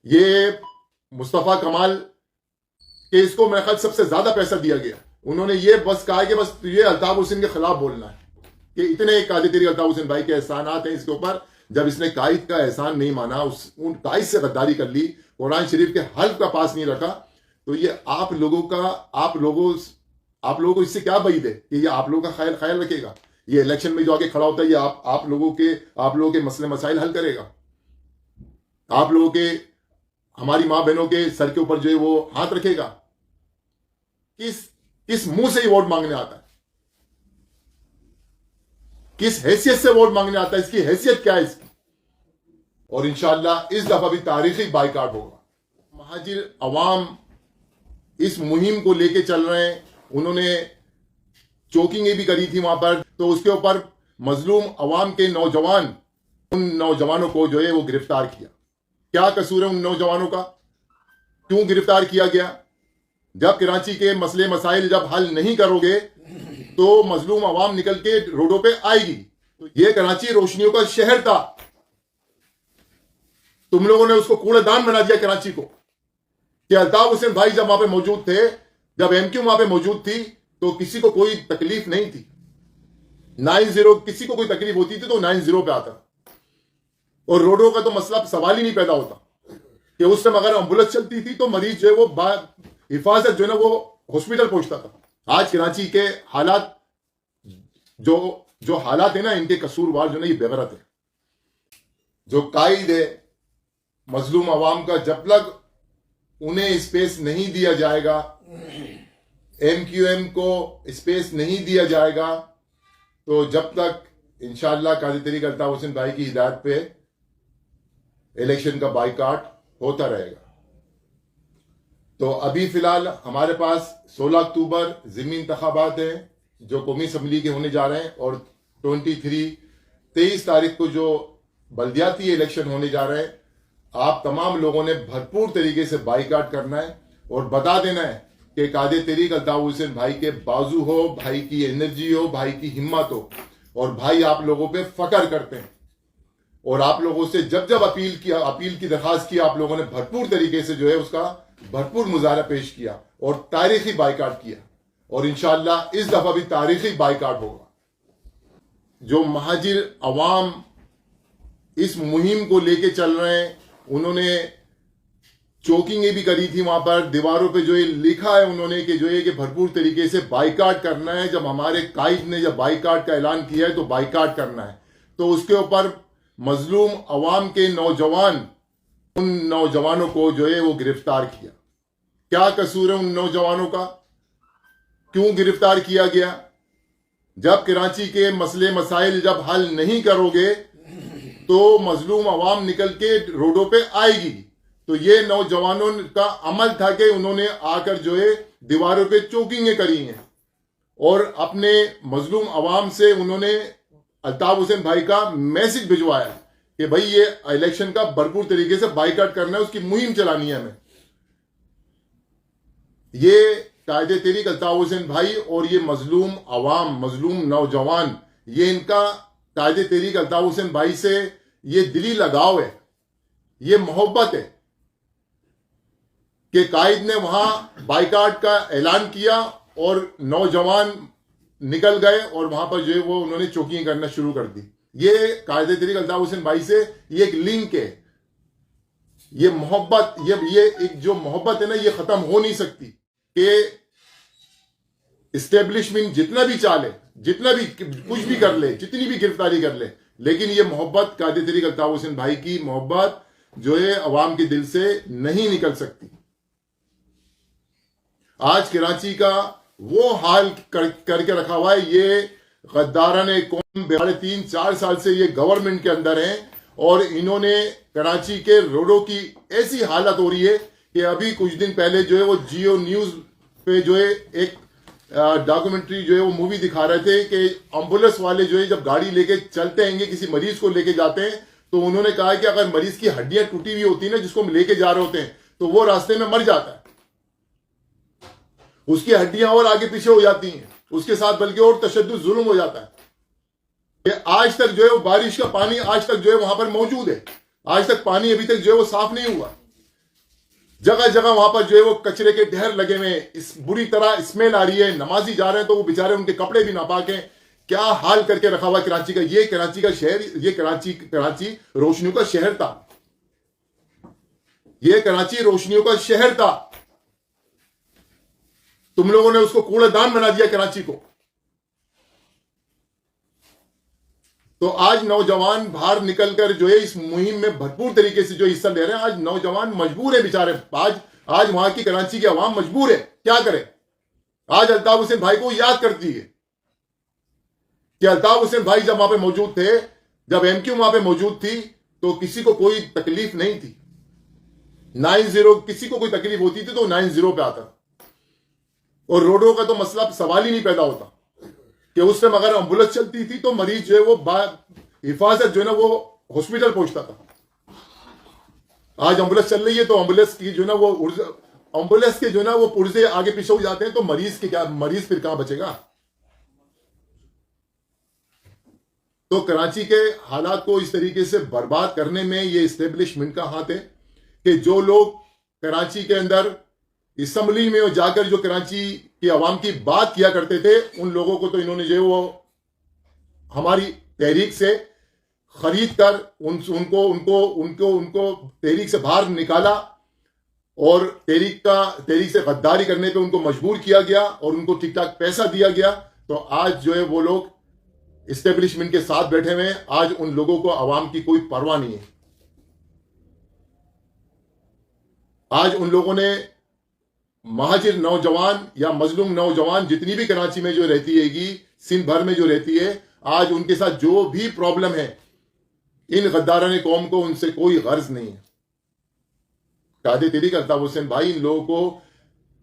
ये मुस्तफ़ा कमाल के इसको मेरे ख्याल सबसे ज्यादा पैसा दिया गया। उन्होंने ये बस कहा कि बस ये अल्ताफ हुसैन के खिलाफ बोलना है कि इतने कायदे तेरी अल्ताफ हुसैन भाई के एहसानात हैं इसके ऊपर। जब इसने कायद का एहसान नहीं माना, उन कायद से गद्दारी कर ली, कुरान शरीफ के हल्फ का पास नहीं रखा, तो ये आप लोगों को इससे क्या बईद है कि ये आप लोगों का ख्याल रखेगा? ये इलेक्शन में जो आगे खड़ा होता है ये आप लोगों के मसले मसाइल हल करेगा? आप लोगों के, हमारी मां बहनों के सर के ऊपर जो है वो हाथ रखेगा? किस मुंह से ये वोट मांगने आता है? किस हैसियत से वोट मांगने आता है? इसकी हैसियत क्या है इसकी? और इंशाअल्लाह इस दफा भी तारीखी बाइकाट होगा। महाजिर अवाम इस मुहिम को लेके चल रहे हैं। उन्होंने चोकिंग भी करी थी वहां पर, तो उसके ऊपर मजलूम अवाम के नौजवान, उन नौजवानों को जो है वो गिरफ्तार किया। क्या कसूर है उन नौजवानों का? क्यों गिरफ्तार किया गया? जब कराची के मसले मसाइल जब हल नहीं करोगे तो मजलूम अवाम निकल के रोडों पे आएगी। तो ये कराची रोशनियों का शहर था, तुम लोगों ने उसको कूड़ेदान बना दिया कराची को। कि अल्ताफ हुसैन भाई जब वहां पे मौजूद थे, जब एमक्यू वहां पे मौजूद थी, तो किसी को कोई तकलीफ नहीं थी। 90 किसी को कोई तकलीफ होती थी तो 90 पे आता, और रोडों का तो मसला सवाल ही नहीं पैदा होता कि उस टाइम अगर एम्बुलेंस चलती थी तो मरीज जो है वो हिफाजत जो है ना वो हॉस्पिटल पहुंचता था। आज कराची के हालात जो हालात है ना, इनके कसूरवार जो ना ये बेगैरत है। जो कायद है मजलूम अवाम का, जब तक उन्हें स्पेस नहीं दिया जाएगा, एमक्यूएम को स्पेस नहीं दिया जाएगा, तो जब तक इंशाअल्लाह काजी तरीक अल्ताफ हुसैन भाई की हिदायत पे इलेक्शन का बाइकाट होता रहेगा। तो अभी फिलहाल हमारे पास 16 अक्टूबर ज़िमनी इंतखाबात हैं जो कौमी असम्बली के होने जा रहे हैं, और 23 तारीख को जो बल्दियाती इलेक्शन होने जा रहे हैं। आप तमाम लोगों ने भरपूर तरीके से बाइकाट करना है और बता देना है कि कादे तरीक अल्ताफ हुसैन भाई के बाजू हो, भाई की एनर्जी हो, भाई की हिम्मत हो, और भाई आप लोगों पे फकर करते हैं। और आप लोगों से जब अपील की दरखास्त की, आप लोगों ने भरपूर तरीके से जो है उसका भरपूर मुजाहरा पेश किया और तारीखी बाइकाट किया, और इंशाअल्लाह इस दफा भी तारीखी बाइकाट होगा। जो महाजिर अवाम इस मुहिम को लेके चल रहे हैं, उन्होंने चोकिंग भी करी थी वहां पर, दीवारों पे जो ये लिखा है उन्होंने कि जो है कि भरपूर तरीके से बाइकाट करना है। जब हमारे कायद ने जब बाइकाट का ऐलान किया है तो बाइकाट करना है, तो उसके ऊपर मजलूम अवाम के नौजवान, उन नौजवानों को जो है वो गिरफ्तार किया। क्या कसूर है उन नौजवानों का? क्यों गिरफ्तार किया गया? जब कराची के मसले मसाइल जब हल नहीं करोगे तो मजलूम अवाम निकल के रोडों पे आएगी। तो ये नौजवानों का अमल था कि उन्होंने आकर जो है दीवारों पे चोकिंगें करी हैं, और अपने मजलूम अवाम से उन्होंने अल्ताफ हुसैन भाई का मैसेज भिजवाया कि भाई ये इलेक्शन का भरपूर तरीके से बाइकाट करना है, उसकी मुहिम चलानी है हमें। ये कायदे तहरीक अल्ताफ हुसैन भाई और ये मजलूम अवाम, मजलूम नौजवान, ये इनका कायदे तहरीक अल्ताफ हुसैन भाई से ये दिली लगाव है, ये मोहब्बत है कि कायद ने वहां बाइकाट का ऐलान किया और नौजवान निकल गए और वहां पर जो है वो उन्होंने चौकियां करना शुरू कर दी। ये कायदे तहरीक अल्ताफ हुसैन भाई से ये एक लिंक है, ये मोहब्बत, ये एक जो मोहब्बत है ना, ये खत्म हो नहीं सकती। कि इस्टेब्लिशमेंट जितना भी चाले, जितना भी कुछ भी कर ले, जितनी भी गिरफ्तारी कर ले, लेकिन ये मोहब्बत कायदे तहरीक अल्ताफ हुसैन भाई की मोहब्बत जो है अवाम के दिल से नहीं निकल सकती। आज कराची का वो हाल करके रखा हुआ है। ये गद्दारा ने कौम 3-4 साल से ये गवर्नमेंट के अंदर हैं, और इन्होंने कराची के रोडों की ऐसी हालत हो रही है कि अभी कुछ दिन पहले जो है वो जियो न्यूज पे जो है एक डॉक्यूमेंट्री जो है वो मूवी दिखा रहे थे कि एम्बुलेंस वाले जो है जब गाड़ी लेके चलते हैं, किसी मरीज को लेके जाते हैं, तो उन्होंने कहा कि अगर मरीज की हड्डियां टूटी हुई होती है ना, जिसको हम लेके जा रहे होते हैं, तो वो रास्ते में मर जाता है, उसकी हड्डियां और आगे पीछे हो जाती हैं, उसके साथ बल्कि और तशद्दुद जुल्म हो जाता है। कि आज तक जो है वो बारिश का पानी आज तक जो है वहां पर मौजूद है, आज तक पानी अभी तक जो है वो साफ नहीं हुआ। जगह जगह वहां पर जो है वो कचरे के ढेर लगे हुए, इस बुरी तरह स्मेल आ रही है। नमाजी जा रहे हैं तो वो बेचारे उनके कपड़े भी नापाक हैं। क्या हाल करके रखा हुआ कराची का। ये कराची का शहर, ये कराची रोशनियों का शहर था। ये कराची रोशनियों का शहर था। तुम लोगों ने उसको कूड़ेदान बना दिया कराची को। तो आज नौजवान बाहर निकलकर जो है इस मुहिम में भरपूर तरीके से जो हिस्सा ले रहे हैं। आज नौजवान मजबूर है बेचारे। आज वहां की कराची की आवाम मजबूर है, क्या करे। आज अल्ताफ हुसैन भाई को याद करती है कि अल्ताफ हुसैन भाई जब वहां पे मौजूद थे, जब एमक्यू वहां पे मौजूद थी, तो किसी को कोई तकलीफ नहीं थी। 90 किसी को कोई तकलीफ होती थी तो 90 पे आता था, और रोडों का तो मसला सवाल ही नहीं पैदा होता कि उस टाइम अगर एम्बुलेंस चलती थी तो मरीज जो है वो हिफाजत जो है ना वो हॉस्पिटल पहुंचता था। आज एम्बुलेंस चल रही है तो एम्बुलेंस की जो है ना वो एम्बुलेंस के जो है ना वो पुर्जे आगे पीछे हो जाते हैं, तो मरीज फिर कहां बचेगा। तो कराची के हालात को इस तरीके से बर्बाद करने में ये इस्टेब्लिशमेंट का हाथ है कि जो लोग कराची के अंदर असम्बली में जाकर जो कराची की आवाम की बात किया करते थे, उन लोगों को तो इन्होंने जो वो हमारी तहरीक से खरीद कर उनको तहरीक से बाहर निकाला, और तहरीक से गद्दारी करने पे उनको मजबूर किया गया और उनको ठीक ठाक पैसा दिया गया। तो आज जो है वो लोग इस्टेब्लिशमेंट के साथ बैठे हुए हैं। आज उन लोगों को आवाम की कोई परवाह नहीं है। आज उन लोगों ने महाजिर नौजवान या मजलूम नौजवान जितनी भी कराची में जो रहती हैगी, सिंध भर में जो रहती है, आज उनके साथ जो भी प्रॉब्लम है, इन गद्दाराने कौम को उनसे कोई गर्ज नहीं है। कायदे तहरीक अल्ताफ हुसैन भाई इन लोगों को,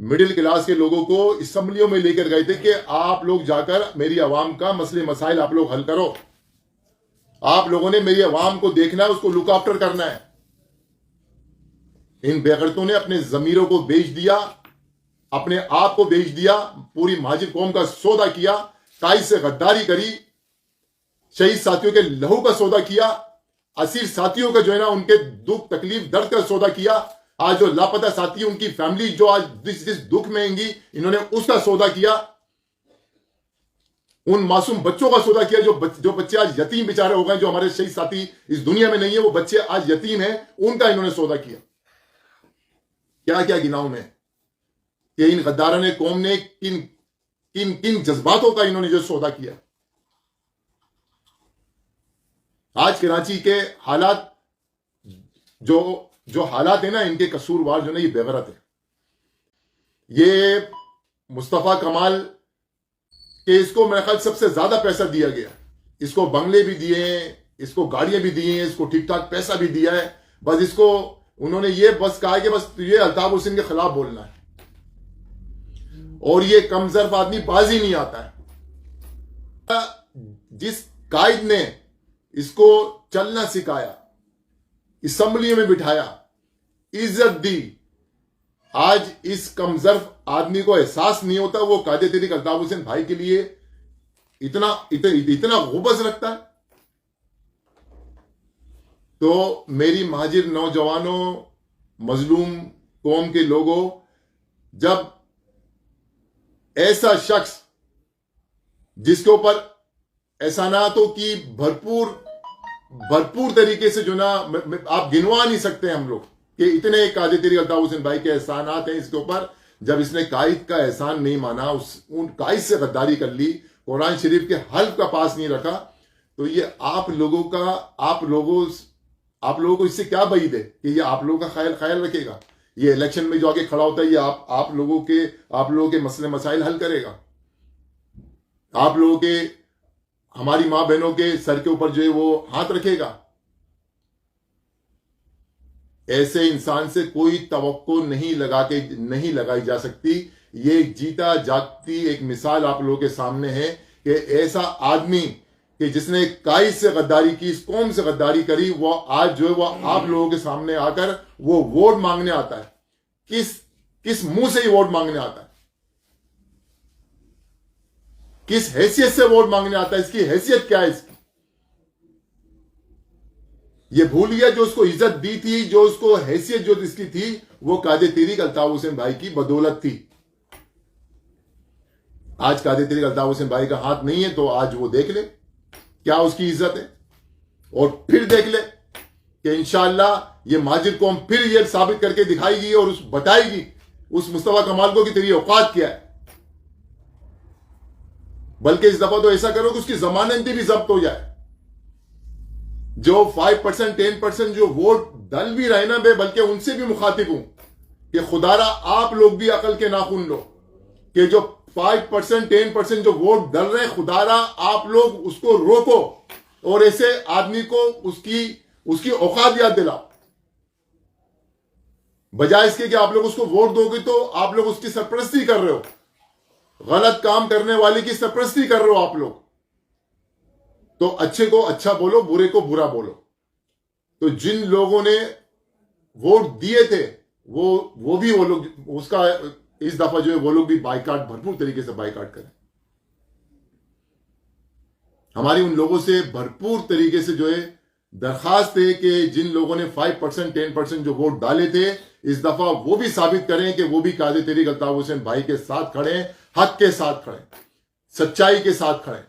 मिडिल क्लास के लोगों को असम्बलियों में लेकर गए थे कि आप लोग जाकर मेरी आवाम का मसले मसाइल आप लोग हल करो। आप लोगों ने मेरी आवाम को देखना है, उसको लुक आफ्टर करना है। इन बेगैरतों ने अपने जमीरों को बेच दिया, अपने आप को बेच दिया, पूरी महाजिर कौम का सौदा किया, कायद से गद्दारी करी, शहीद साथियों के लहू का सौदा किया, असीर साथियों का जो है ना उनके दुख तकलीफ दर्द का सौदा किया। आज जो लापता साथी, उनकी फैमिली जो आज जिस दुख में होंगी, इन्होंने उसका सौदा किया। उन मासूम बच्चों का सौदा किया जो बच्चे आज यतीम बेचारे हो गए, जो हमारे शहीद साथी इस दुनिया में नहीं है, वो बच्चे आज यतीम हैं, उनका इन्होंने सौदा किया। क्या क्या गिनाऊं मैं कि इन गद्दाराने कौम ने किन किन किन जज्बातों का इन्होंने जो सौदा किया। आज कराची के हालात जो हालात है ना, इनके कसूरवार जो ना ये बेगैरत है। ये मुस्तफा कमाल के, इसको मेरे ख्याल सबसे ज्यादा पैसा दिया गया। इसको बंगले भी दिए हैं, इसको गाड़ियां भी दी हैं, इसको ठीक ठाक पैसा भी दिया है। बस इसको उन्होंने ये बस कहा कि बस ये अल्ताफ हुसैन के खिलाफ बोलना है, और ये कमजोर आदमी बाजी नहीं आता है। जिस कायद ने इसको चलना सिखाया, असम्बली में बिठाया, इज्जत दी, आज इस कमजोर आदमी को एहसास नहीं होता वो कायदे तहरीक अल्ताफ हुसैन भाई के लिए इतना गुबज़ रखता है। तो मेरी महाजिर नौजवानों, मजलूम कौम के लोगों, जब ऐसा शख्स जिसके ऊपर एहसानातों की भरपूर तरीके से जो ना आप गिनवा नहीं सकते हम लोग कि इतने कायदे तहरीक अल्ताफ हुसैन भाई के एहसानात हैं इसके ऊपर। जब इसने कायद का एहसान नहीं माना, उन कायद से गद्दारी कर ली, कुरान शरीफ के हल्फ का पास नहीं रखा, तो ये आप लोगों को इससे क्या बईद है कि ये आप लोगों का ख्याल रखेगा? ये इलेक्शन में जो आगे खड़ा होता है, ये आप लोगों के मसले मसाइल हल करेगा? आप लोगों के, हमारी मां बहनों के सर के ऊपर जो है वो हाथ रखेगा? ऐसे इंसान से कोई तवक्को नहीं लगाई जा सकती। ये जीता जागती एक मिसाल आप लोगों के सामने है कि ऐसा आदमी कि जिसने कायद से गद्दारी की, इस कौम से गद्दारी करी, वो आज जो है वो आप लोगों के सामने आकर वो वोट मांगने आता है। किस मुंह से ही वोट मांगने आता है? किस हैसियत से वोट मांगने आता है? इसकी हैसियत क्या है इसकी? ये भूल गया जो उसको इज्जत दी थी, जो उसको हैसियत जो इसकी थी, वो कादे तहरीक अल्ताफ हुसैन भाई की बदौलत थी। आज कादे तहरीक अल्ताफ हुसैन भाई का हाथ नहीं है, तो आज वो देख ले क्या उसकी इज्जत है, और फिर देख ले कि इंशाअल्लाह ये माजिद कौम फिर ये साबित करके दिखाएगी और उस बताएगी उस मुस्तफा कमाल को कि तेरी औकात क्या है। बल्कि इस दफा तो ऐसा करो कि उसकी जमानती भी जब्त हो जाए। जो 5% 10% जो वोट दल भी रहे ना, बल्कि उनसे भी मुखातिब हूं कि खुदारा आप लोग भी अकल के नाखून लो कि जो 5% 10% जो वोट दल रहे, खुदारा आप लोग उसको रोको और ऐसे आदमी को उसकी औकात याद दिलाओ। बजाय इसके कि आप लोग उसको वोट दोगे तो आप लोग उसकी सरपरस्ती कर रहे हो, गलत काम करने वाले की सरपरस्ती कर रहे हो आप लोग। तो अच्छे को अच्छा बोलो, बुरे को बुरा बोलो। तो जिन लोगों ने वोट दिए थे वो लोग उसका इस दफा जो है वो लोग भी बाइकाट, भरपूर तरीके से बाइकाट करें। हमारी उन लोगों से भरपूर तरीके से जो है दरखास्त है कि जिन लोगों ने 5% 10% जो वोट डाले थे, इस दफा वो भी साबित करें कि वो भी कादे तहरीक अल्ताफ हुसैन भाई के साथ खड़े हैं, हक के साथ खड़े, सच्चाई के साथ खड़े।